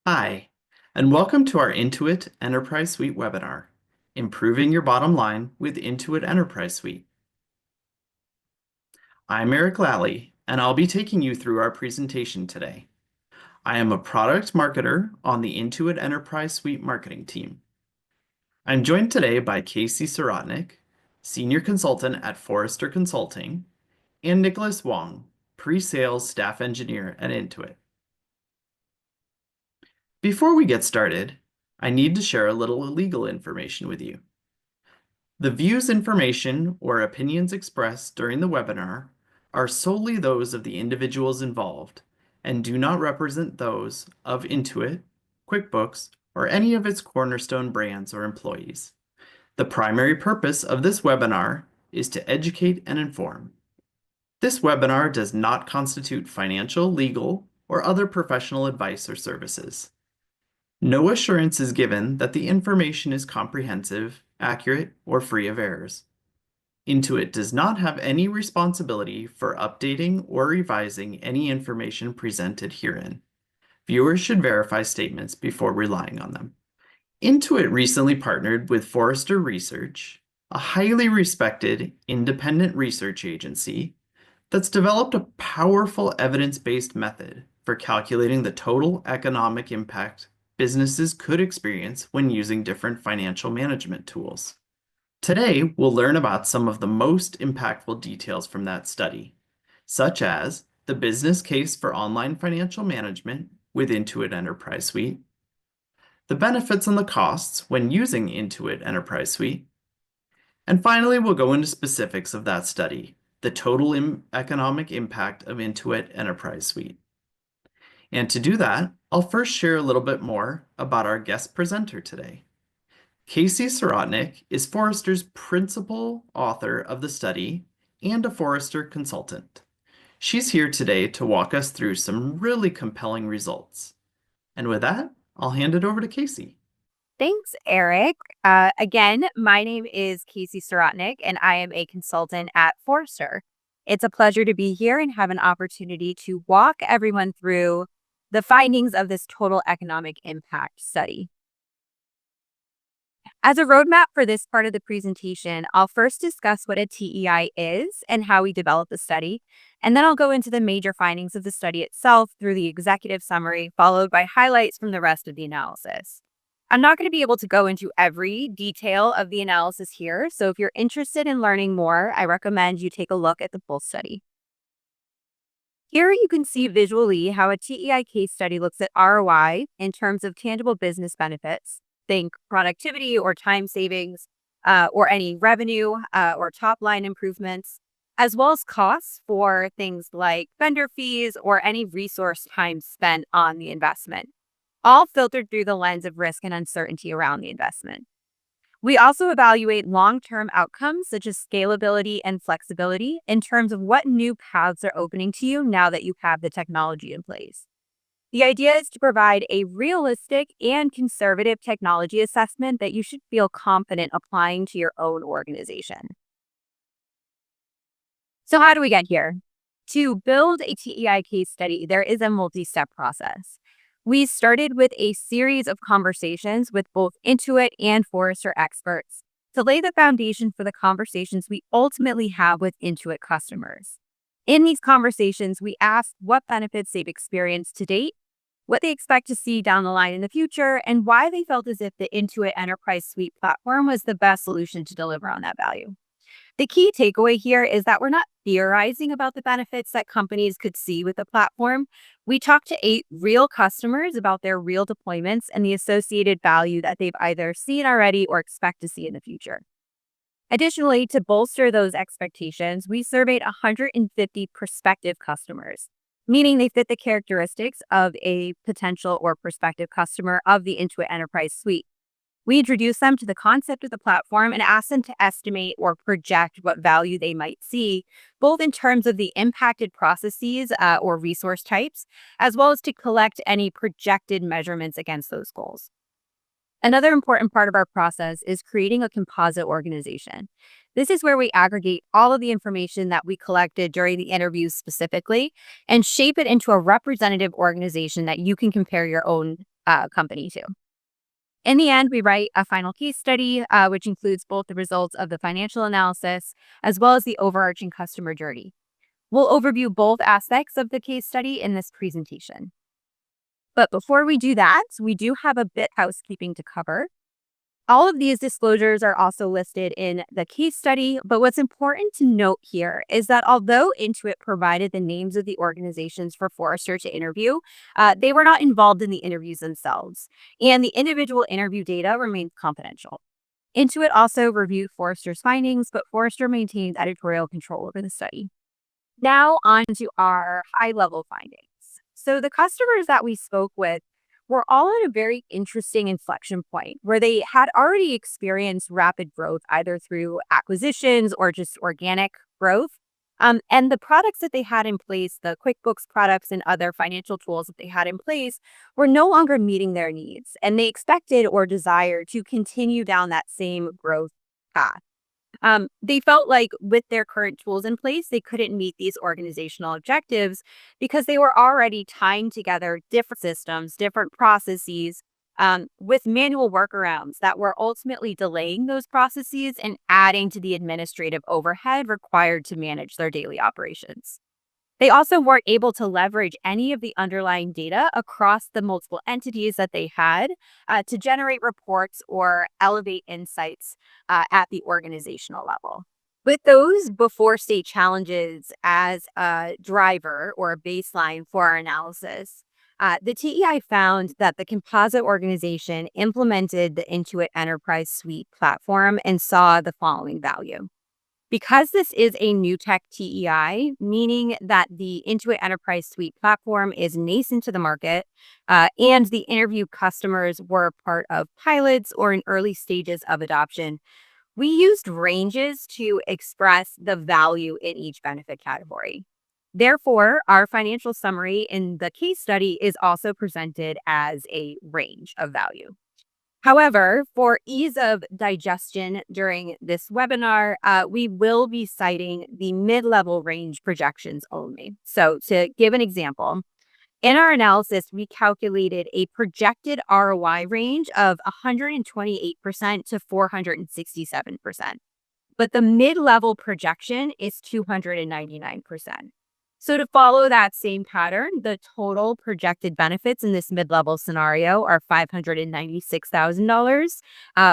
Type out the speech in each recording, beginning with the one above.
Hi, and welcome to our Intuit Enterprise Suite webinar, Improving Your Bottom Line with Intuit Enterprise Suite. I'm Eric Lally, and I'll be taking you through our presentation today. I am a product marketer on the Intuit Enterprise Suite marketing team. I'm joined today by Casey Sirotnik, Senior Consultant at Forrester Consulting, and Nicholas Wong, Pre-Sales Staff Engineer at Intuit. Before we get started, I need to share a little legal information with you. The views, information, or opinions expressed during the webinar are solely those of the individuals involved and do not represent those of Intuit, QuickBooks, or any of its cornerstone brands or employees. The primary purpose of this webinar is to educate and inform. This webinar does not constitute financial, legal, or other professional advice or services. No assurance is given that the information is comprehensive, accurate, or free of errors. Intuit does not have any responsibility for updating or revising any information presented herein. Viewers should verify statements before relying on them. Intuit recently partnered with Forrester Research, a highly respected independent research agency that's developed a powerful evidence-based method for calculating the total economic impact businesses could experience when using different financial management tools. Today, we'll learn about some of the most impactful details from that study, such as the business case for online financial management with Intuit Enterprise Suite, the benefits and the costs when using Intuit Enterprise Suite, and finally, we'll go into specifics of that study, the total economic impact of Intuit Enterprise Suite. And to do that, I'll first share a little bit more about our guest presenter today. Casey Sirotnik is Forrester's principal author of the study and a Forrester consultant. She's here today to walk us through some really compelling results. And with that, I'll hand it over to Casey. Thanks, Eric. Again, my name is Casey Sirotnik, and I am a consultant at Forrester. It's a pleasure to be here and have an opportunity to walk everyone through the findings of this total economic impact study. As a roadmap for this part of the presentation, I'll first discuss what a TEI is and how we developed the study, and then I'll go into the major findings of the study itself through the executive summary, followed by highlights from the rest of the analysis. I'm not going to be able to go into every detail of the analysis here, so if you're interested in learning more, I recommend you take a look at the full study. Here you can see visually how a TEI case study looks at ROI in terms of tangible business benefits, think productivity or time savings, or any revenue or top line improvements, as well as costs for things like vendor fees or any resource time spent on the investment, all filtered through the lens of risk and uncertainty around the investment. We also evaluate long-term outcomes such as scalability and flexibility in terms of what new paths are opening to you now that you have the technology in place. The idea is to provide a realistic and conservative technology assessment that you should feel confident applying to your own organization. So how do we get here? To build a TEI case study, there is a multi-step process. We started with a series of conversations with both Intuit and Forrester experts to lay the foundation for the conversations we ultimately have with Intuit customers. In these conversations, we asked what benefits they've experienced to date, what they expect to see down the line in the future, and why they felt as if the Intuit Enterprise Suite platform was the best solution to deliver on that value. The key takeaway here is that we're not theorizing about the benefits that companies could see with the platform. We talked to 8 real customers about their real deployments and the associated value that they've either seen already or expect to see in the future. Additionally, to bolster those expectations, we surveyed 150 prospective customers, meaning they fit the characteristics of a potential or prospective customer of the Intuit Enterprise Suite. We introduced them to the concept of the platform and asked them to estimate or project what value they might see, both in terms of the impacted processes or resource types, as well as to collect any projected measurements against those goals. Another important part of our process is creating a composite organization. This is where we aggregate all of the information that we collected during the interviews specifically and shape it into a representative organization that you can compare your own company too. In the end, we write a final case study, which includes both the results of the financial analysis as well as the overarching customer journey. We'll overview both aspects of the case study in this presentation. But before we do that, we do have a bit housekeeping to cover. All of these disclosures are also listed in the case study, but what's important to note here is that although Intuit provided the names of the organizations for Forrester to interview, they were not involved in the interviews themselves, and the individual interview data remains confidential. Intuit also reviewed Forrester's findings, but Forrester maintains editorial control over the study. Now on to our high-level findings. So the customers that we spoke with were all at a very interesting inflection point where they had already experienced rapid growth, either through acquisitions or just organic growth. And the products that they had in place, the QuickBooks products and other financial tools that they had in place, were no longer meeting their needs. And they expected or desired to continue down that same growth path. They felt like with their current tools in place, they couldn't meet these organizational objectives because they were already tying together different systems, different processes with manual workarounds that were ultimately delaying those processes and adding to the administrative overhead required to manage their daily operations. They also weren't able to leverage any of the underlying data across the multiple entities that they had to generate reports or elevate insights at the organizational level. With those before state challenges as a driver or a baseline for our analysis, the TEI found that the composite organization implemented the Intuit Enterprise Suite platform and saw the following value. Because this is a new tech TEI, meaning that the Intuit Enterprise Suite platform is nascent to the market, and the interview customers were part of pilots or in early stages of adoption, we used ranges to express the value in each benefit category. Therefore, our financial summary in the case study is also presented as a range of value. However, for ease of digestion during this webinar, we will be citing the mid-level range projections only. So to give an example, in our analysis, we calculated a projected ROI range of 128% to 467%, but the mid-level projection is 299%. So to follow that same pattern, the total projected benefits in this mid-level scenario are $596,000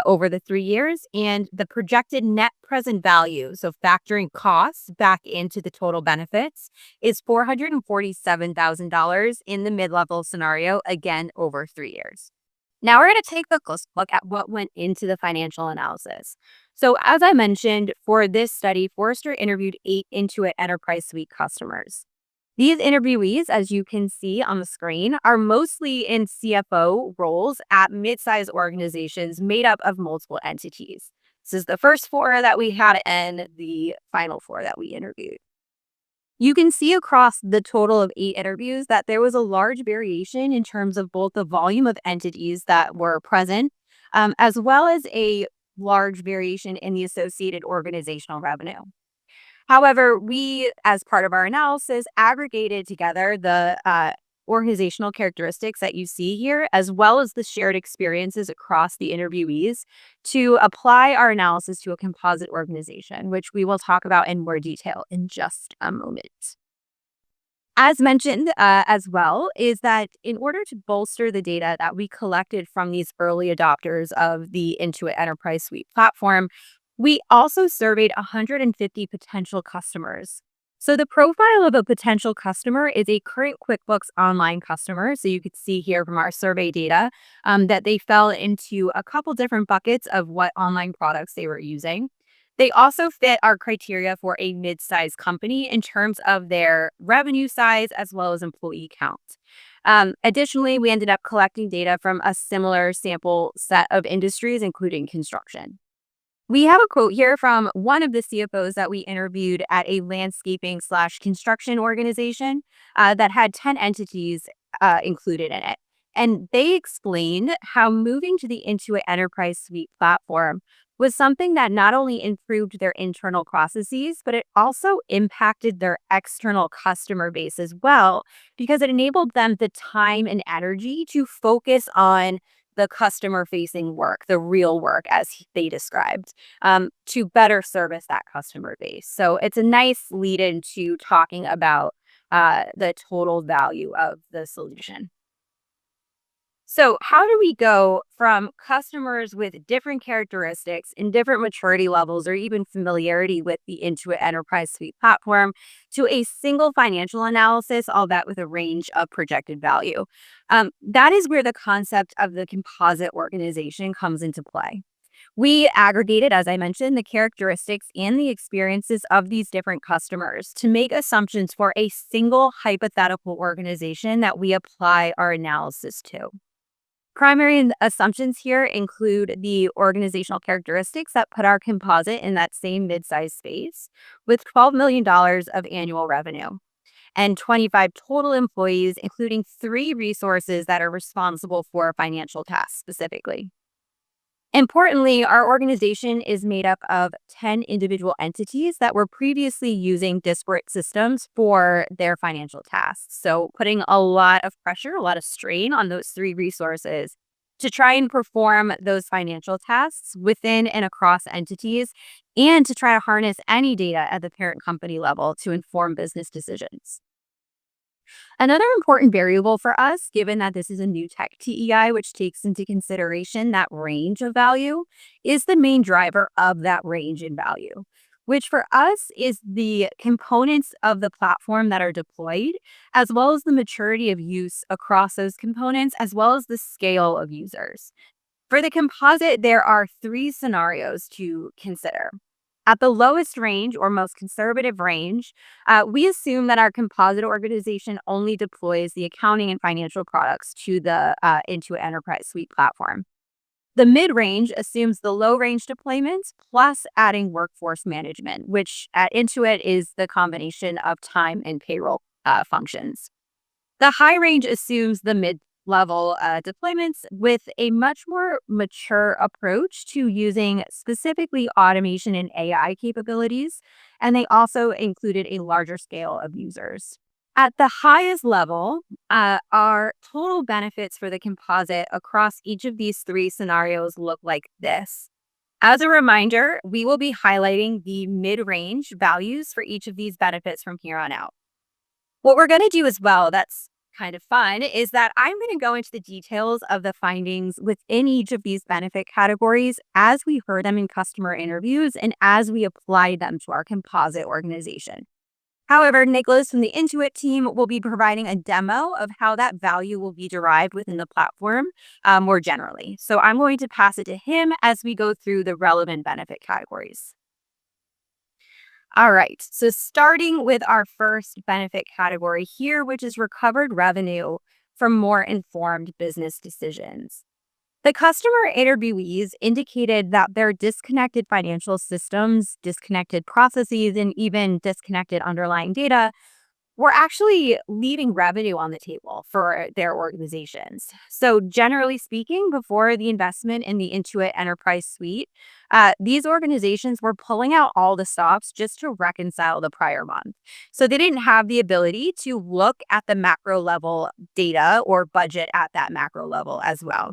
over the 3 years, and the projected net present value, so factoring costs back into the total benefits, is $447,000 in the mid-level scenario, again over 3 years. Now we're going to take a close look at what went into the financial analysis. So as I mentioned, for this study, Forrester interviewed 8 Intuit Enterprise Suite customers. These interviewees, as you can see on the screen, are mostly in CFO roles at mid-sized organizations made up of multiple entities. This is the first 4 that we had and the final 4 that we interviewed. You can see across the total of 8 interviews that there was a large variation in terms of both the volume of entities that were present, as well as a large variation in the associated organizational revenue. However, we, as part of our analysis, aggregated together the organizational characteristics that you see here, as well as the shared experiences across the interviewees to apply our analysis to a composite organization, which we will talk about in more detail in just a moment. As mentioned as well, is that in order to bolster the data that we collected from these early adopters of the Intuit Enterprise Suite platform, we also surveyed 150 potential customers. So the profile of a potential customer is a current QuickBooks Online customer. So you could see here from our survey data that they fell into a couple different buckets of what online products they were using. They also fit our criteria for a mid-sized company in terms of their revenue size as well as employee count. Additionally, we ended up collecting data from a similar sample set of industries, including construction. We have a quote here from one of the CFOs that we interviewed at a landscaping/construction organization that had 10 entities included in it. And they explained how moving to the Intuit Enterprise Suite platform was something that not only improved their internal processes, but it also impacted their external customer base as well, because it enabled them the time and energy to focus on the customer facing work, the real work, as they described, to better service that customer base. So it's a nice lead into talking about the total value of the solution. So, how do we go from customers with different characteristics and different maturity levels or even familiarity with the Intuit Enterprise Suite platform to a single financial analysis, all that with a range of projected value? That is where the concept of the composite organization comes into play. We aggregated, as I mentioned, the characteristics and the experiences of these different customers to make assumptions for a single hypothetical organization that we apply our analysis to. Primary assumptions here include the organizational characteristics that put our composite in that same mid-sized space with $12 million of annual revenue and 25 total employees, including 3 resources that are responsible for financial tasks specifically. Importantly, our organization is made up of 10 individual entities that were previously using disparate systems for their financial tasks. So, putting a lot of pressure, a lot of strain on those 3 resources to try and perform those financial tasks within and across entities and to try to harness any data at the parent company level to inform business decisions. Another important variable for us, given that this is a new tech TEI, which takes into consideration that range of value, is the main driver of that range in value, which for us is the components of the platform that are deployed, as well as the maturity of use across those components, as well as the scale of users. For the composite, there are 3 scenarios to consider. At the lowest range or most conservative range, we assume that our composite organization only deploys the accounting and financial products to the Intuit Enterprise Suite platform. The mid range assumes the low range deployments plus adding workforce management, which at Intuit is the combination of time and payroll functions. The high range assumes the mid level deployments with a much more mature approach to using specifically automation and AI capabilities. And they also included a larger scale of users. At the highest level, our total benefits for the composite across each of these 3 scenarios look like this. As a reminder, we will be highlighting the mid range values for each of these benefits from here on out. What we're going to do as well, that's kind of fun, is that I'm going to go into the details of the findings within each of these benefit categories as we heard them in customer interviews and as we apply them to our composite organization. However, Nicholas from the Intuit team will be providing a demo of how that value will be derived within the platform more generally. So I'm going to pass it to him as we go through the relevant benefit categories. All right. So starting with our first benefit category here, which is recovered revenue from more informed business decisions. The customer interviewees indicated that their disconnected financial systems, disconnected processes, and even disconnected underlying data were actually leaving revenue on the table for their organizations. So, generally speaking, before the investment in the Intuit Enterprise Suite, these organizations were pulling out all the stops just to reconcile the prior month. So, they didn't have the ability to look at the macro level data or budget at that macro level as well.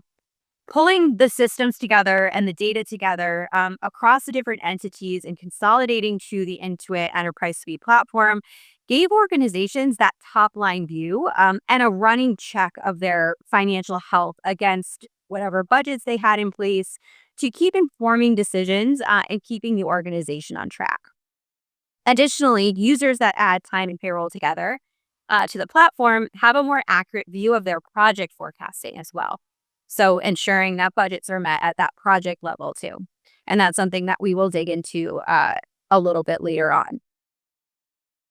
Pulling the systems together and the data together across the different entities and consolidating to the Intuit Enterprise Suite platform gave organizations that top line view and a running check of their financial health against whatever budgets they had in place to keep informing decisions and keeping the organization on track. Additionally, users that add time and payroll together to the platform have a more accurate view of their project forecasting as well. So ensuring that budgets are met at that project level too. And that's something that we will dig into a little bit later on.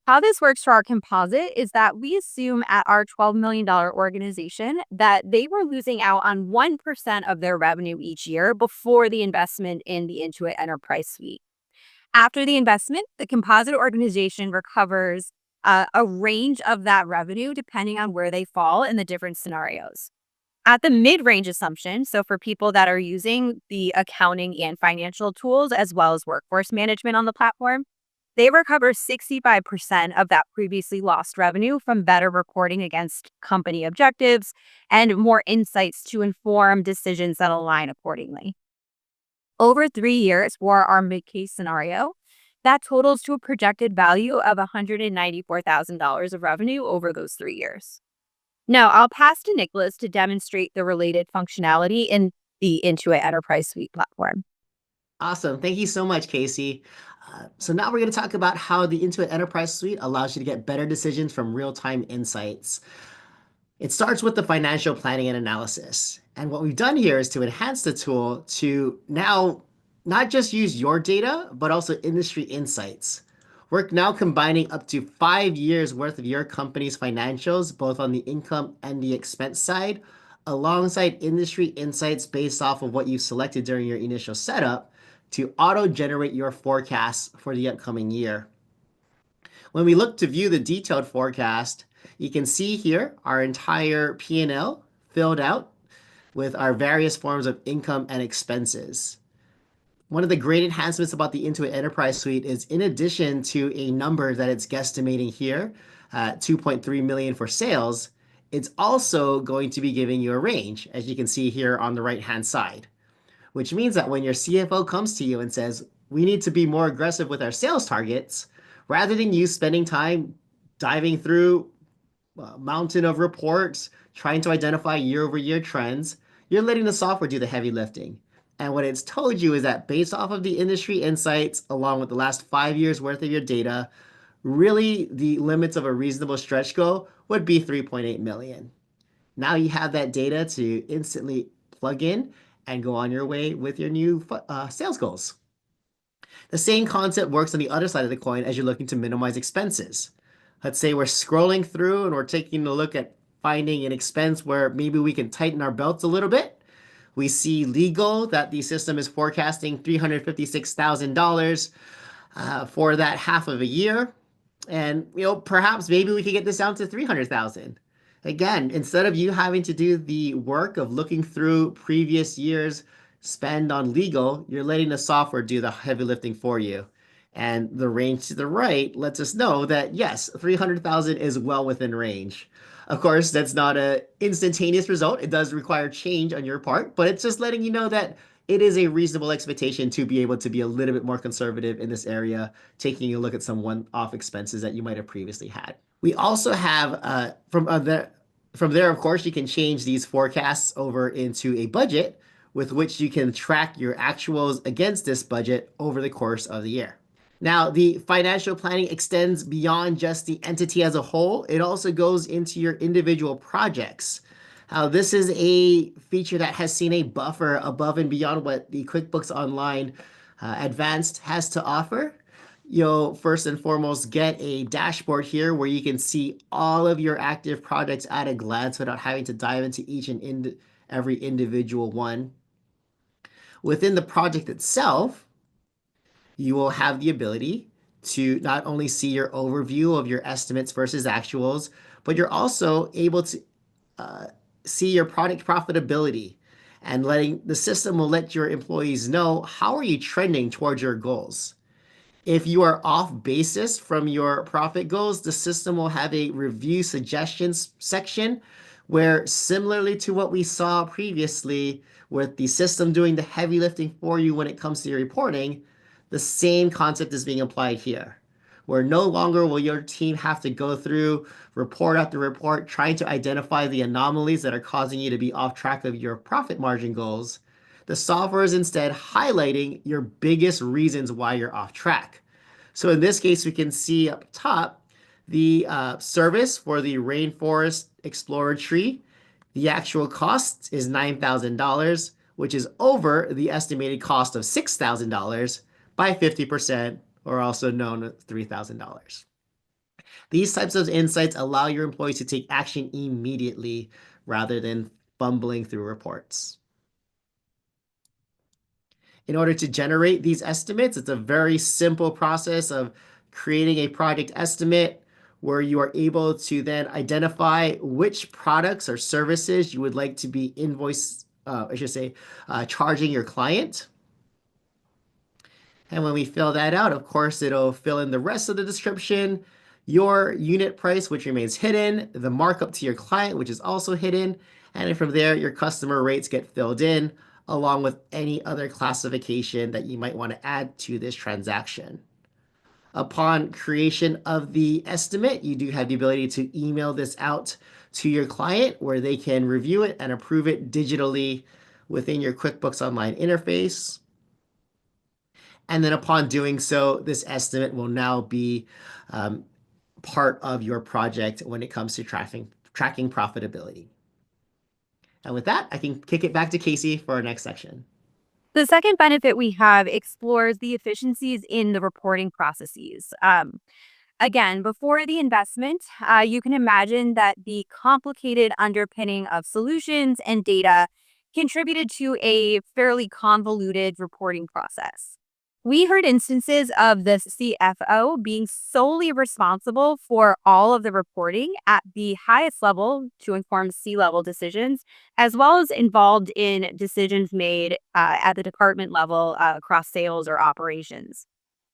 How this works for our composite is that we assume at our $12 million organization that they were losing out on 1% of their revenue each year before the investment in the Intuit Enterprise Suite. After the investment, the composite organization recovers a range of that revenue depending on where they fall in the different scenarios. At the mid-range assumption, so for people that are using the accounting and financial tools as well as workforce management on the platform, they recover 65% of that previously lost revenue from better reporting against company objectives and more insights to inform decisions that align accordingly. Over 3 years for our mid case scenario, that totals to a projected value of $194,000 of revenue over those 3 years. Now, I'll pass to Nicholas to demonstrate the related functionality in the Intuit Enterprise Suite platform. Awesome. Thank you so much, Casey. So now we're going to talk about how the Intuit Enterprise Suite allows you to get better decisions from real-time insights. It starts with the financial planning and analysis. And what we've done here is to enhance the tool to now not just use your data, but also industry insights. We're now combining up to 5 years worth of your company's financials, both on the income and the expense side, alongside industry insights based off of what you selected during your initial setup to auto-generate your forecasts for the upcoming year. When we look to view the detailed forecast, you can see here our entire P&L filled out with our various forms of income and expenses. One of the great enhancements about the Intuit Enterprise Suite is in addition to a number that it's guesstimating here, 2.3 million for sales, it's also going to be giving you a range, as you can see here on the right-hand side, which means that when your CFO comes to you and says, we need to be more aggressive with our sales targets, rather than you spending time diving through a mountain of reports, trying to identify year-over-year trends, you're letting the software do the heavy lifting. And what it's told you is that based off of the industry insights, along with the last 5 years worth of your data, really the limits of a reasonable stretch goal would be 3.8 million. Now you have that data to instantly plug in and go on your way with your new sales goals. The same concept works on the other side of the coin as you're looking to minimize expenses. Let's say we're scrolling through and we're taking a look at finding an expense where maybe we can tighten our belts a little bit. We see legal that the system is forecasting $356,000 for that half of a year. And perhaps maybe we could get this down to 300,000. Again, instead of you having to do the work of looking through previous years' spend on legal, you're letting the software do the heavy lifting for you. And the range to the right lets us know that yes, 300,000 is well within range. Of course, that's not an instantaneous result. It does require change on your part, but it's just letting you know that it is a reasonable expectation to be able to be a little bit more conservative in this area, taking a look at some one-off expenses that you might have previously had. We also have from there, of course, you can change these forecasts over into a budget with which you can track your actuals against this budget over the course of the year. Now, the financial planning extends beyond just the entity as a whole. It also goes into your individual projects. This is a feature that has seen a buffer above and beyond what the QuickBooks Online Advanced has to offer. You'll first and foremost get a dashboard here where you can see all of your active projects at a glance without having to dive into each and every individual one. Within the project itself, you will have the ability to not only see your overview of your estimates versus actuals, but you're also able to see your product profitability, and letting the system will let your employees know how are you trending towards your goals. If you are off basis from your profit goals, the system will have a review suggestions section where, similarly to what we saw previously with the system doing the heavy lifting for you when it comes to your reporting, the same concept is being applied here, where no longer will your team have to go through report after report trying to identify the anomalies that are causing you to be off track of your profit margin goals. The software is instead highlighting your biggest reasons why you're off track. So in this case, we can see up top the service for the Rainforest Explorer tree. The actual cost is $9,000, which is over the estimated cost of $6,000 by 50%, or also known as $3,000. These types of insights allow your employees to take action immediately rather than fumbling through reports. In order to generate these estimates, it's a very simple process of creating a project estimate where you are able to then identify which products or services you would like to be charging your client. And when we fill that out, of course, it'll fill in the rest of the description, your unit price, which remains hidden, the markup to your client, which is also hidden. And then from there, your customer rates get filled in, along with any other classification that you might want to add to this transaction. Upon creation of the estimate, you do have the ability to email this out to your client where they can review it and approve it digitally within your QuickBooks Online interface. And then upon doing so, this estimate will now be part of your project when it comes to tracking profitability. And with that, I can kick it back to Casey for our next section. The second benefit we have explores the efficiencies in the reporting processes. Again, before the investment, you can imagine that the complicated underpinning of solutions and data contributed to a fairly convoluted reporting process. We heard instances of the CFO being solely responsible for all of the reporting at the highest level to inform C-level decisions, as well as involved in decisions made at the department level across sales or operations.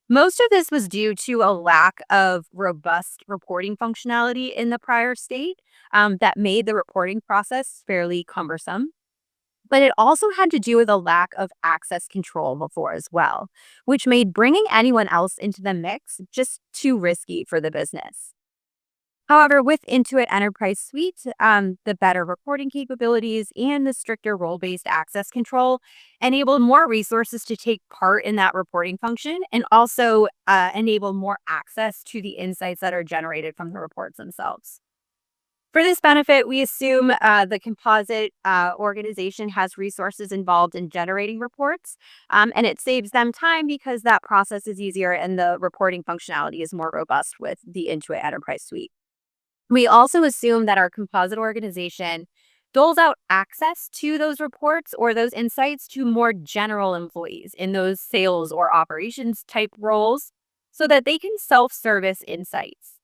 Most of this was due to a lack of robust reporting functionality in the prior state that made the reporting process fairly cumbersome. But it also had to do with a lack of access control before as well, which made bringing anyone else into the mix just too risky for the business. However, with Intuit Enterprise Suite, the better reporting capabilities and the stricter role-based access control enabled more resources to take part in that reporting function and also enable more access to the insights that are generated from the reports themselves. For this benefit, we assume the composite organization has resources involved in generating reports, and it saves them time because that process is easier and the reporting functionality is more robust with the Intuit Enterprise Suite. We also assume that our composite organization doles out access to those reports or those insights to more general employees in those sales or operations type roles so that they can self-service insights.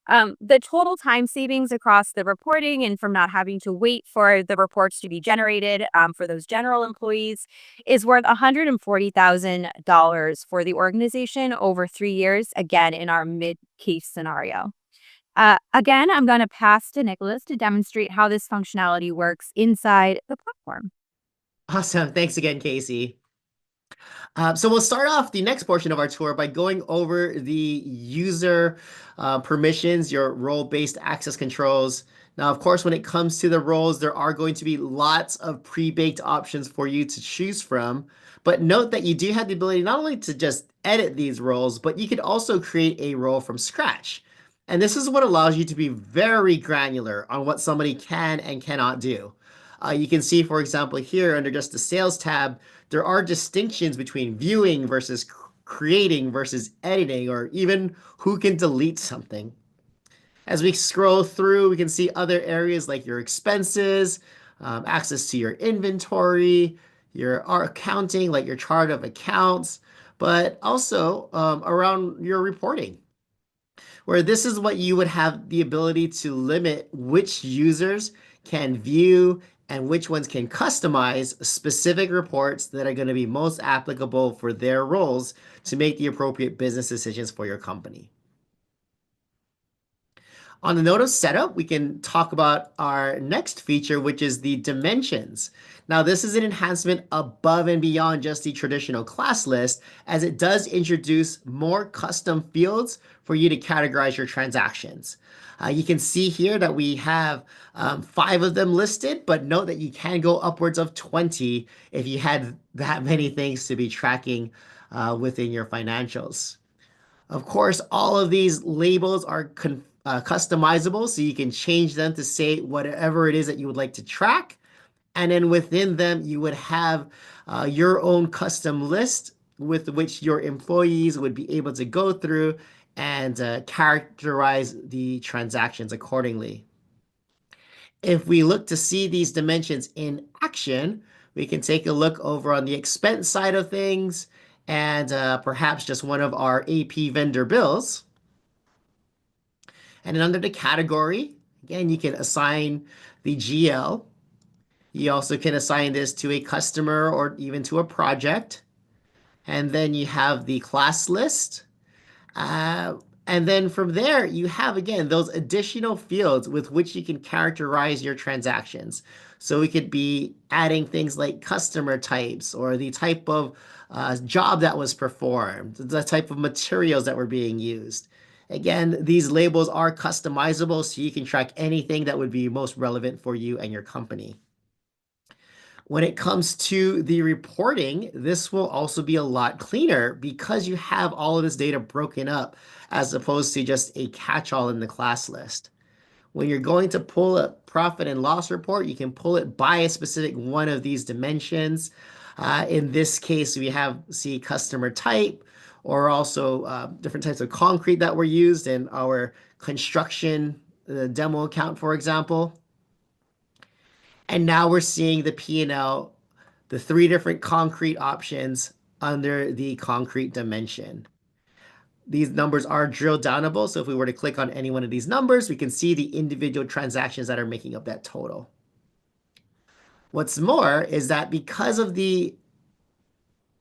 The total time savings across the reporting and from not having to wait for the reports to be generated for those general employees is worth $140,000 for the organization over 3 years, again, in our mid-case scenario. Again, I'm going to pass to Nicholas to demonstrate how this functionality works inside the platform. Awesome. Thanks again, Casey. So we'll start off the next portion of our tour by going over the user permissions, your role-based access controls. Now, of course, when it comes to the roles, there are going to be lots of pre-baked options for you to choose from. But note that you do have the ability not only to just edit these roles, but you could also create a role from scratch. And this is what allows you to be very granular on what somebody can and cannot do. You can see, for example, here under just the sales tab, there are distinctions between viewing versus creating versus editing, or even who can delete something. As we scroll through, we can see other areas like your expenses, access to your inventory, your accounting, like your chart of accounts, but also around your reporting, where this is what you would have the ability to limit which users can view and which ones can customize specific reports that are going to be most applicable for their roles to make the appropriate business decisions for your company. On the note of setup, we can talk about our next feature, which is the dimensions. Now, this is an enhancement above and beyond just the traditional class list, as it does introduce more custom fields for you to categorize your transactions. You can see here that we have 5 of them listed, but note that you can go upwards of 20 if you had that many things to be tracking within your financials. Of course, all of these labels are customizable, so you can change them to say whatever it is that you would like to track. And then within them, you would have your own custom list with which your employees would be able to go through and characterize the transactions accordingly. If we look to see these dimensions in action, we can take a look over on the expense side of things and perhaps just one of our AP vendor bills. And then under the category, again, you can assign the GL. You also can assign this to a customer or even to a project. And then you have the class list. Uh, and then from there, you have, again, those additional fields with which you can characterize your transactions. So we could be adding things like customer types or the type of job that was performed, the type of materials that were being used. Again, these labels are customizable, so you can track anything that would be most relevant for you and your company. When it comes to the reporting, this will also be a lot cleaner because you have all of this data broken up as opposed to just a catch-all in the class list. When you're going to pull a profit and loss report, you can pull it by a specific one of these dimensions. In this case, we have see customer type or also different types of concrete that were used in our construction demo account, for example. And now we're seeing the P&L, the three different concrete options under the concrete dimension. These numbers are drill downable. So if we were to click on any one of these numbers, we can see the individual transactions that are making up that total. What's more is that because of the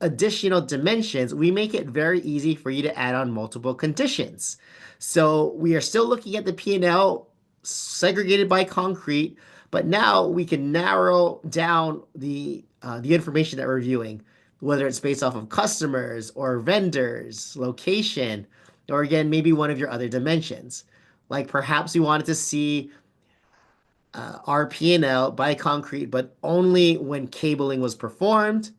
additional dimensions, we make it very easy for you to add on multiple conditions. So we are still looking at the P&L segregated by concrete, but now we can narrow down the information that we're viewing, whether it's based off of customers or vendors, location, or again, maybe one of your other dimensions. Like perhaps we wanted to see our P&L by concrete, but only when cabling was performed.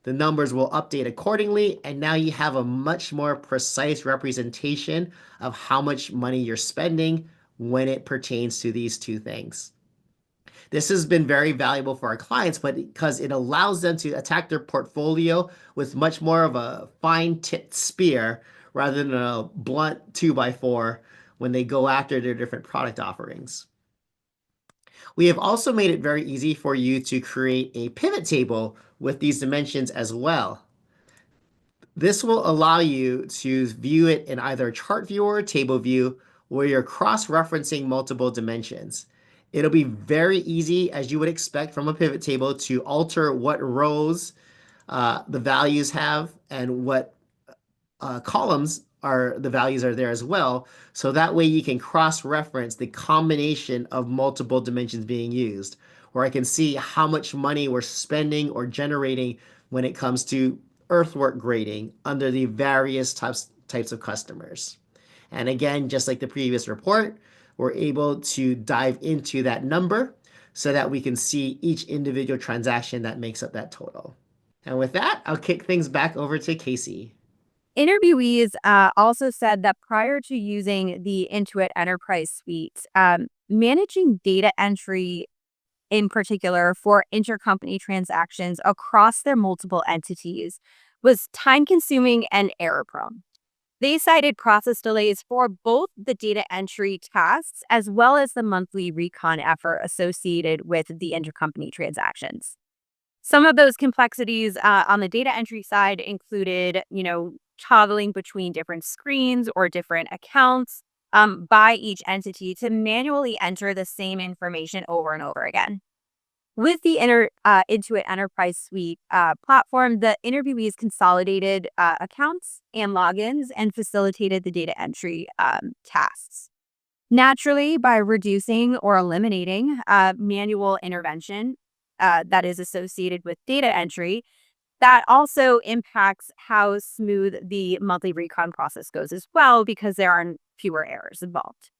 The numbers will update accordingly, and now you have a much more precise representation of how much money you're spending when it pertains to these two things. This has been very valuable for our clients, but because it allows them to attack their portfolio with much more of a fine-tipped spear rather than a blunt 2x4 when they go after their different product offerings. We have also made it very easy for you to create a pivot table with these dimensions as well. This will allow you to view it in either a chart view or a table view where you're cross-referencing multiple dimensions. It'll be very easy, as you would expect from a pivot table, to alter what rows the values have and what columns the values are there as well. So that way you can cross-reference the combination of multiple dimensions being used, where I can see how much money we're spending or generating when it comes to earthwork grading under the various types of customers. And again, just like the previous report, we're able to dive into that number so that we can see each individual transaction that makes up that total. And with that, I'll kick things back over to Casey. Interviewees also said that prior to using the Intuit Enterprise Suite, managing data entry in particular for intercompany transactions across their multiple entities was time-consuming and error-prone. They cited process delays for both the data entry tasks as well as the monthly recon effort associated with the intercompany transactions. Some of those complexities on the data entry side included, toggling between different screens or different accounts by each entity to manually enter the same information over and over again. With the Intuit Enterprise Suite platform, the interviewees consolidated accounts and logins and facilitated the data entry tasks. Naturally, by reducing or eliminating manual intervention that is associated with data entry, that also impacts how smooth the monthly recon process goes as well, because there are fewer errors involved.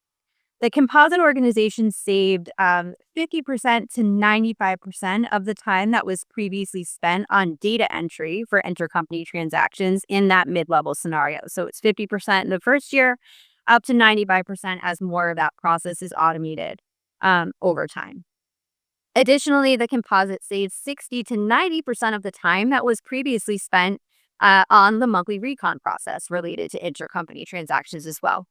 The composite organization saved 50% to 95% of the time that was previously spent on data entry for intercompany transactions in that mid-level scenario. So it's 50% in the first year, up to 95% as more of that process is automated over time. Additionally, the composite saved 60 to 90% of the time that was previously spent on the monthly recon process related to intercompany transactions as well.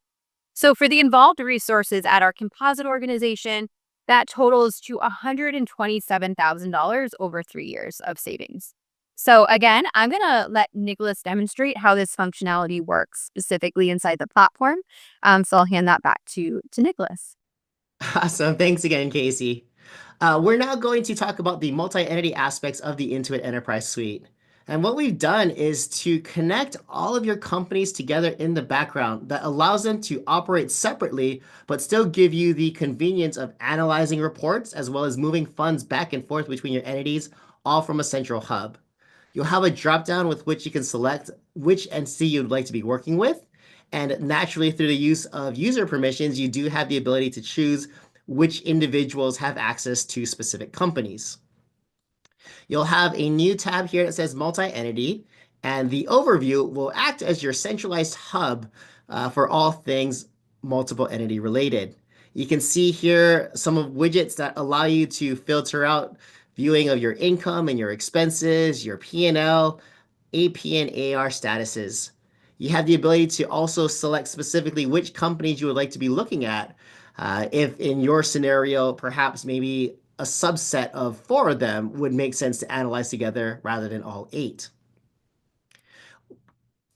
So for the involved resources at our composite organization, that totals to $127,000 over 3 years of savings. So again, I'm going to let Nicholas demonstrate how this functionality works specifically inside the platform. So I'll hand that back to Nicholas. Awesome. Thanks again, Casey. We're now going to talk about the multi-entity aspects of the Intuit Enterprise Suite. And what we've done is to connect all of your companies together in the background that allows them to operate separately, but still give you the convenience of analyzing reports as well as moving funds back and forth between your entities, all from a central hub. You'll have a drop-down with which you can select which entity you'd like to be working with. And naturally, through the use of user permissions, you do have the ability to choose which individuals have access to specific companies. You'll have a new tab here that says multi-entity, and the overview will act as your centralized hub for all things multiple entity related. You can see here some of widgets that allow you to filter out viewing of your income and your expenses, your P&L, AP and AR statuses. You have the ability to also select specifically which companies you would like to be looking at. If in your scenario, perhaps maybe a subset of 4 of them would make sense to analyze together rather than all 8.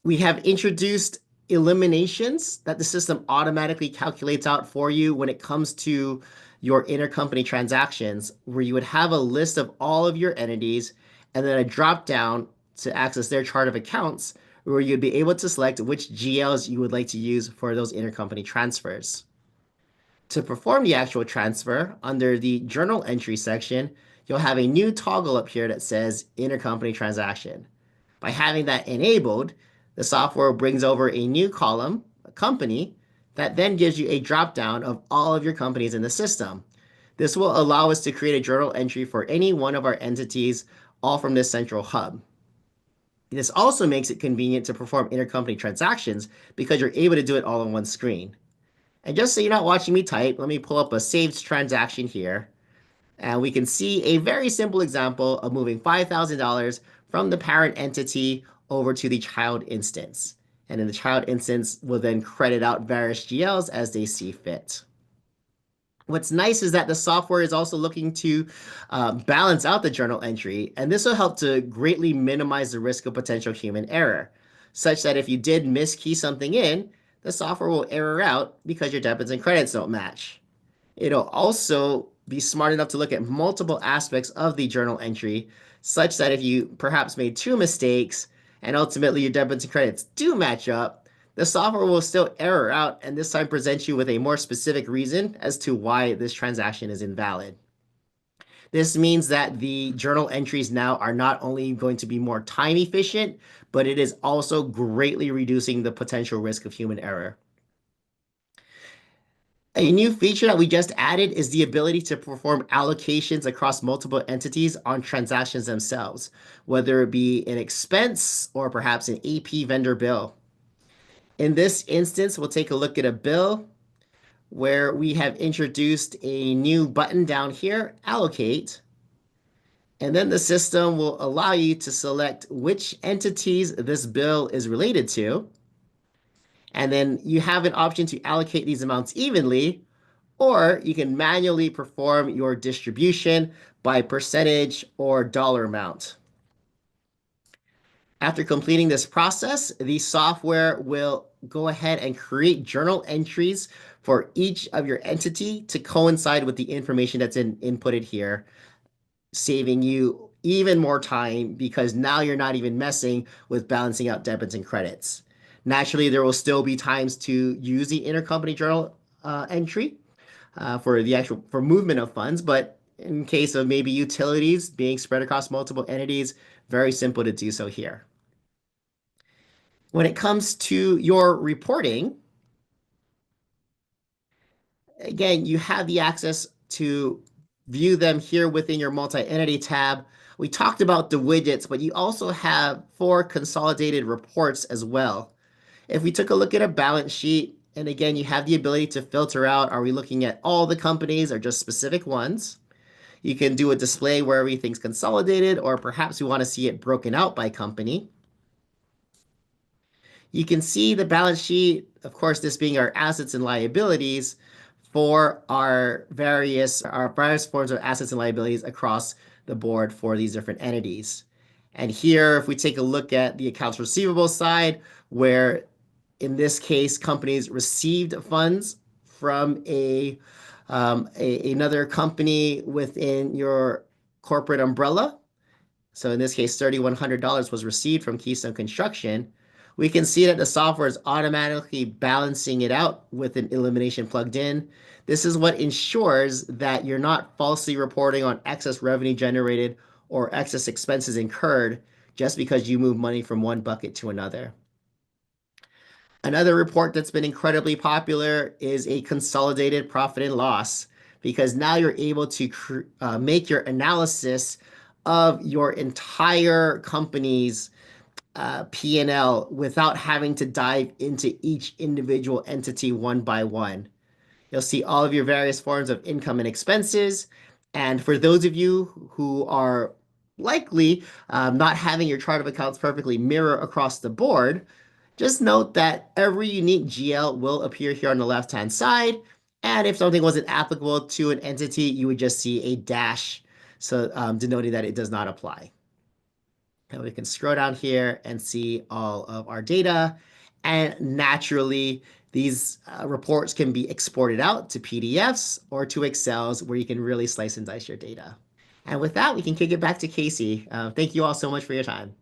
We have introduced eliminations that the system automatically calculates out for you when it comes to your intercompany transactions, where you would have a list of all of your entities and then a drop down to access their chart of accounts, where you'd be able to select which GLs you would like to use for those intercompany transfers. To perform the actual transfer, under the journal entry section, you'll have a new toggle up here that says intercompany transaction. By having that enabled, the software brings over a new column, a company, that then gives you a drop-down of all of your companies in the system. This will allow us to create a journal entry for any one of our entities, all from this central hub. This also makes it convenient to perform intercompany transactions because you're able to do it all on one screen. And just so you're not watching me type, let me pull up a saved transaction here. And we can see a very simple example of moving $5,000 from the parent entity over to the child instance. And then the child instance will then credit out various GLs as they see fit. What's nice is that the software is also looking to balance out the journal entry, and this will help to greatly minimize the risk of potential human error, such that if you did miskey something in, the software will error out because your debits and credits don't match. It'll also be smart enough to look at multiple aspects of the journal entry, such that if you perhaps made 2 mistakes and ultimately your debits and credits do match up, the software will still error out and this time present you with a more specific reason as to why this transaction is invalid. This means that the journal entries now are not only going to be more time efficient, but it is also greatly reducing the potential risk of human error. A new feature that we just added is the ability to perform allocations across multiple entities on transactions themselves, whether it be an expense or perhaps an AP vendor bill. In this instance, we'll take a look at a bill where we have introduced a new button down here, allocate, and then the system will allow you to select which entities this bill is related to. And then you have an option to allocate these amounts evenly, or you can manually perform your distribution by percentage or dollar amount. After completing this process, the software will go ahead and create journal entries for each of your entity to coincide with the information that's inputted here, saving you even more time because now you're not even messing with balancing out debits and credits. Naturally, there will still be times to use the intercompany journal entry for movement of funds, but in case of maybe utilities being spread across multiple entities, very simple to do so here. When it comes to your reporting, again, you have the access to view them here within your multi-entity tab. We talked about the widgets, but you also have 4 consolidated reports as well. If we took a look at a balance sheet, and again, you have the ability to filter out, are we looking at all the companies or just specific ones? You can do a display where everything's consolidated, or perhaps we want to see it broken out by company. You can see the balance sheet, of course, this being our assets and liabilities for our various forms of assets and liabilities across the board for these different entities. And here, if we take a look at the accounts receivable side, where in this case, companies received funds from another company within your corporate umbrella. So in this case, $3,100 was received from Keystone Construction. We can see that the software is automatically balancing it out with an elimination plugged in. This is what ensures that you're not falsely reporting on excess revenue generated or excess expenses incurred just because you move money from one bucket to another. Another report that's been incredibly popular is a consolidated profit and loss, because now you're able to make your analysis of your entire company's P&L without having to dive into each individual entity one by one. You'll see all of your various forms of income and expenses. And for those of you who are likely not having your chart of accounts perfectly mirror across the board, just note that every unique GL will appear here on the left-hand side. And if something wasn't applicable to an entity, you would just see a dash, so denoting that it does not apply. And we can scroll down here and see all of our data. And naturally, these reports can be exported out to PDFs or to Excels, where you can really slice and dice your data. And with that, we can kick it back to Casey. Thank you all so much for your time.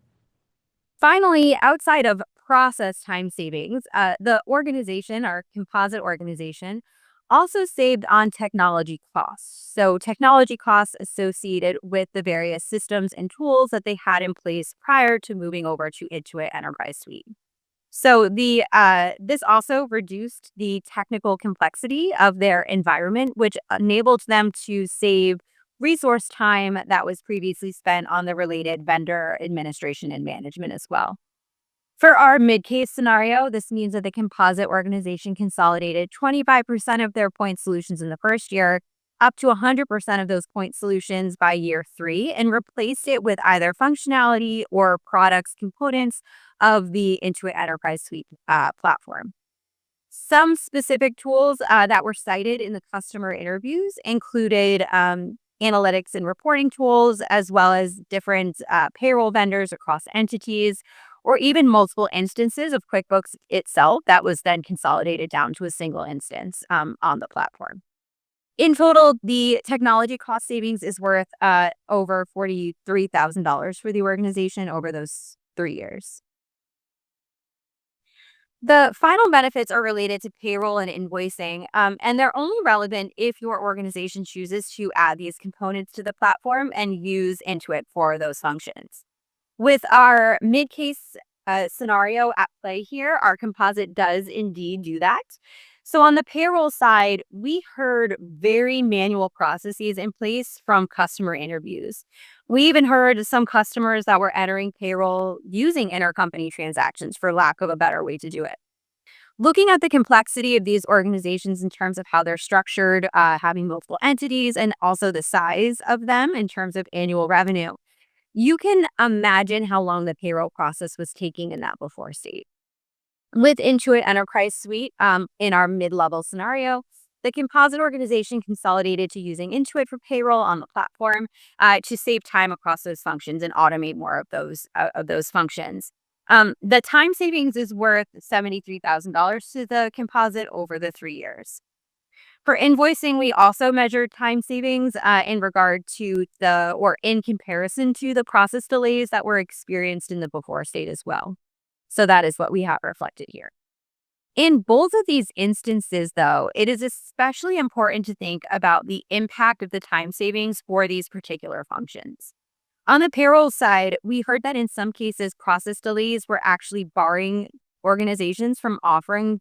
Finally, outside of process time savings, the organization, our composite organization, also saved on technology costs. So, technology costs associated with the various systems and tools that they had in place prior to moving over to Intuit Enterprise Suite. So, this also reduced the technical complexity of their environment, which enabled them to save resource time that was previously spent on the related vendor administration and management as well. For our mid-case scenario, this means that the composite organization consolidated 25% of their point solutions in the first year, up to 100% of those point solutions by year 3, and replaced it with either functionality or products components of the Intuit Enterprise Suite platform. Some specific tools that were cited in the customer interviews included analytics and reporting tools, as well as different payroll vendors across entities, or even multiple instances of QuickBooks itself that was then consolidated down to a single instance on the platform. In total, the technology cost savings is worth over $43,000 for the organization over those 3 years. The final benefits are related to payroll and invoicing, and they're only relevant if your organization chooses to add these components to the platform and use Intuit for those functions. With our mid-case scenario at play here, our composite does indeed do that. So on the payroll side, we heard very manual processes in place from customer interviews. We even heard some customers that were entering payroll using intercompany transactions, for lack of a better way to do it. Looking at the complexity of these organizations in terms of how they're structured, having multiple entities, and also the size of them in terms of annual revenue, you can imagine how long the payroll process was taking in that before state. With Intuit Enterprise Suite, in our mid-level scenario, the composite organization consolidated to using Intuit for payroll on the platform to save time across those functions and automate more of those functions. The time savings is worth $73,000 to the composite over the 3 years. For invoicing, we also measured time savings in regard to in comparison to the process delays that were experienced in the before state as well. So that is what we have reflected here. In both of these instances, though, it is especially important to think about the impact of the time savings for these particular functions. On the payroll side, we heard that in some cases, process delays were actually barring organizations from offering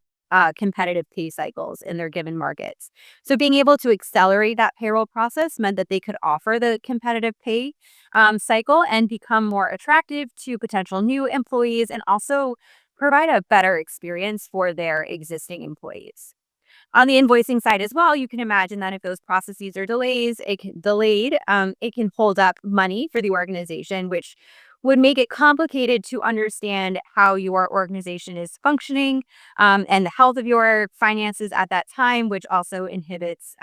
competitive pay cycles in their given markets. So being able to accelerate that payroll process meant that they could offer the competitive pay cycle and become more attractive to potential new employees, and also provide a better experience for their existing employees. On the invoicing side as well, you can imagine that if those processes are delayed, it can hold up money for the organization, which would make it complicated to understand how your organization is functioning and the health of your finances at that time, which also inhibits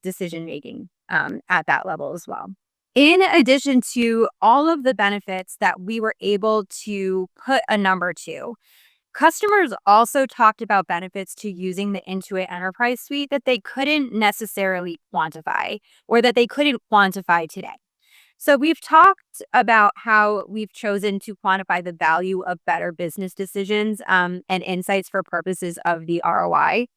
decision making at that level as well. In addition to all of the benefits that we were able to put a number to, customers also talked about benefits to using the Intuit Enterprise Suite that they couldn't necessarily quantify or that they couldn't quantify today. So we've talked about how we've chosen to quantify the value of better business decisions and insights for purposes of the ROI.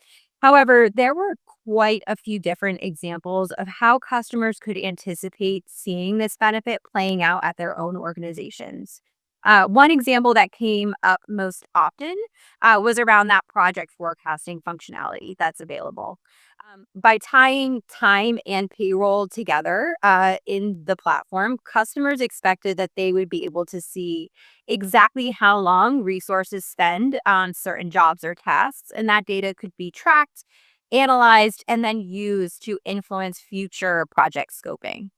However, there were quite a few different examples of how customers could anticipate seeing this benefit playing out at their own organizations. One example that came up most often was around that project forecasting functionality that's available. By tying time and payroll together in the platform, customers expected that they would be able to see exactly how long resources spend on certain jobs or tasks, and that data could be tracked, analyzed, and then used to influence future project scoping.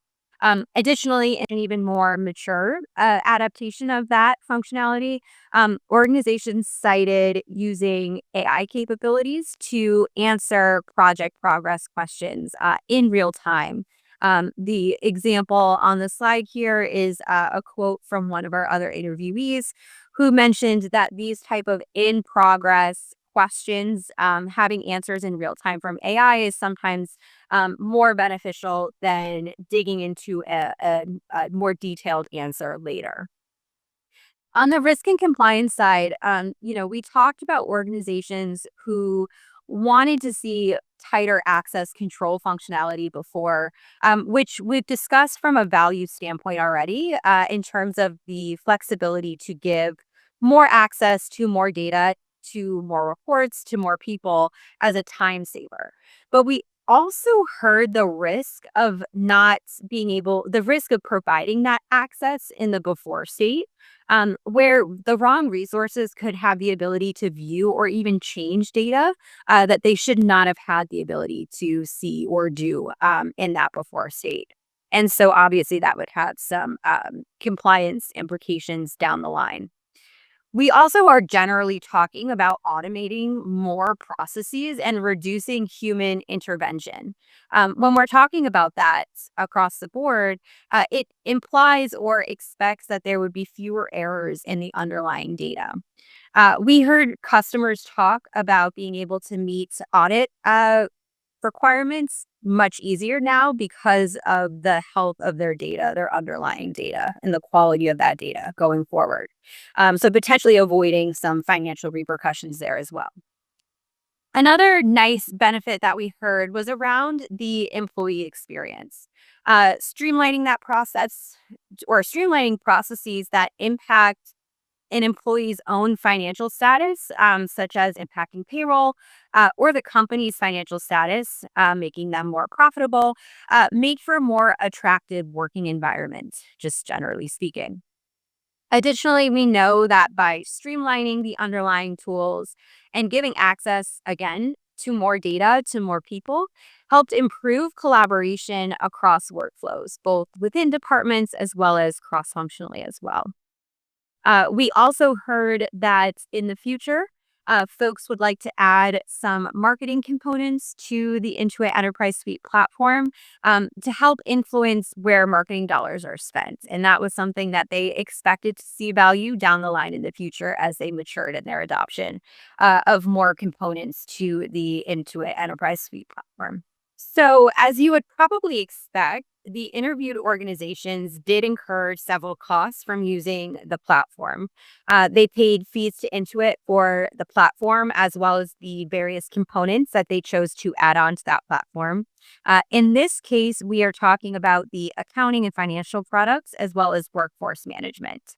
Additionally, an even more mature adaptation of that functionality, organizations cited using AI capabilities to answer project progress questions in real time. The example on the slide here is a quote from one of our other interviewees who mentioned that these type of in progress questions, having answers in real time from AI is sometimes more beneficial than digging into a more detailed answer later. On the risk and compliance side, we talked about organizations who wanted to see tighter access control functionality before, which we've discussed from a value standpoint already, in terms of the flexibility to give more access to more data, to more reports, to more people as a time saver. But we also heard the risk of not being able, the risk of providing that access in the before state, where the wrong resources could have the ability to view or even change data that they should not have had the ability to see or do in that before state. And so obviously that would have some compliance implications down the line. We also are generally talking about automating more processes and reducing human intervention. When we're talking about that across the board, it implies or expects that there would be fewer errors in the underlying data. We heard customers talk about being able to meet audit requirements much easier now because of the health of their data, their underlying data, and the quality of that data going forward. So potentially avoiding some financial repercussions there as well. Another nice benefit that we heard was around the employee experience. Streamlining that process or streamlining processes that impact an employee's own financial status, such as impacting payroll or the company's financial status, making them more profitable, make for a more attractive working environment, just generally speaking. Additionally, we know that by streamlining the underlying tools and giving access again to more data to more people, helped improve collaboration across workflows, both within departments as well as cross functionally as well. We also heard that in the future, folks would like to add some marketing components to the Intuit Enterprise Suite platform to help influence where marketing dollars are spent. And that was something that they expected to see value down the line in the future as they matured in their adoption of more components to the Intuit Enterprise Suite platform. So, as you would probably expect, the interviewed organizations did incur several costs from using the platform. They paid fees to Intuit for the platform, as well as the various components that they chose to add on to that platform. In this case, we are talking about the accounting and financial products, as well as workforce management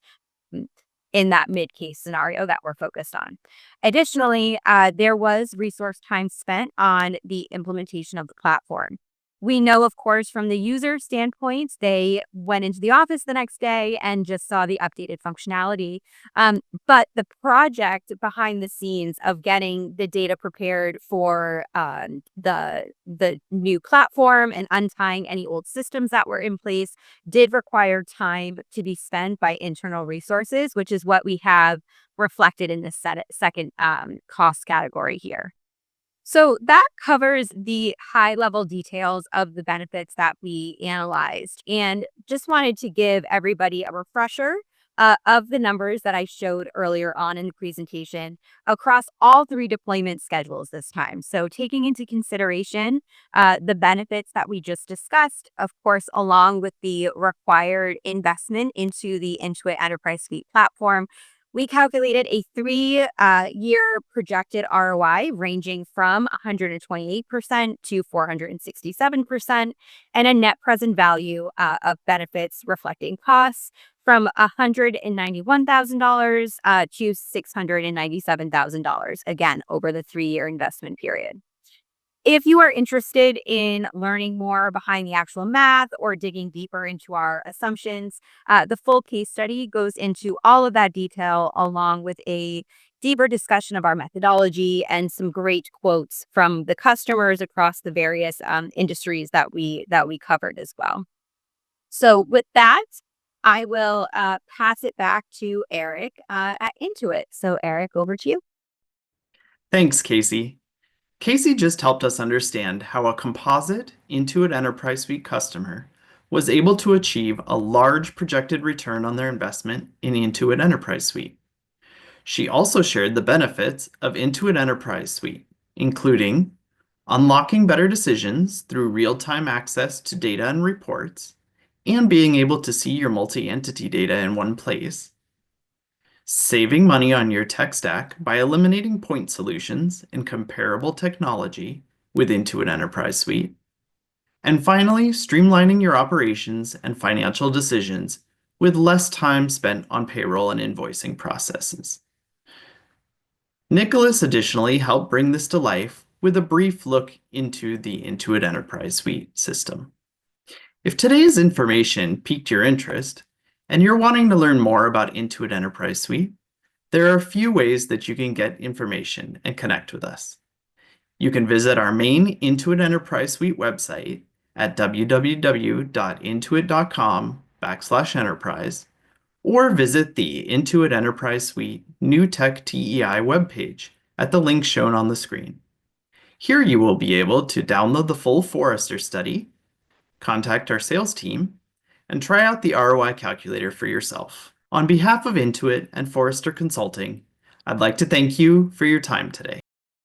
in that mid case scenario that we're focused on. Additionally, there was resource time spent on the implementation of the platform. We know, of course, from the user standpoint, they went into the office the next day and just saw the updated functionality. But the project behind the scenes of getting the data prepared for the new platform and untying any old systems that were in place did require time to be spent by internal resources, which is what we have reflected in the second cost category here. So that covers the high level details of the benefits that we analyzed. And just wanted to give everybody a refresher of the numbers that I showed earlier on in the presentation across all three deployment schedules this time. So taking into consideration the benefits that we just discussed, of course, along with the required investment into the Intuit Enterprise Suite platform, we calculated a 3-year projected ROI ranging from 128% to 467%, and a net present value of benefits reflecting costs from $191,000 to $697,000, again, over the 3-year investment period. If you are interested in learning more behind the actual math or digging deeper into our assumptions, the full case study goes into all of that detail, along with a deeper discussion of our methodology and some great quotes from the customers across the various industries that we covered as well. So with that, I will pass it back to Eric at Intuit. So Eric, over to you. Thanks, Casey. Casey just helped us understand how a composite Intuit Enterprise Suite customer was able to achieve a large projected return on their investment in Intuit Enterprise Suite. She also shared the benefits of Intuit Enterprise Suite, including unlocking better decisions through real-time access to data and reports, and being able to see your multi-entity data in one place, saving money on your tech stack by eliminating point solutions and comparable technology with Intuit Enterprise Suite, and finally, streamlining your operations and financial decisions with less time spent on payroll and invoicing processes. Nicholas additionally helped bring this to life with a brief look into the Intuit Enterprise Suite system. If today's information piqued your interest and you're wanting to learn more about Intuit Enterprise Suite, there are a few ways that you can get information and connect with us. You can visit our main Intuit Enterprise Suite website at www.intuit.com/enterprise, or visit the Intuit Enterprise Suite New Tech TEI webpage at the link shown on the screen. Here you will be able to download the full Forrester study, contact our sales team, and try out the ROI calculator for yourself. On behalf of Intuit and Forrester Consulting, I'd like to thank you for your time today.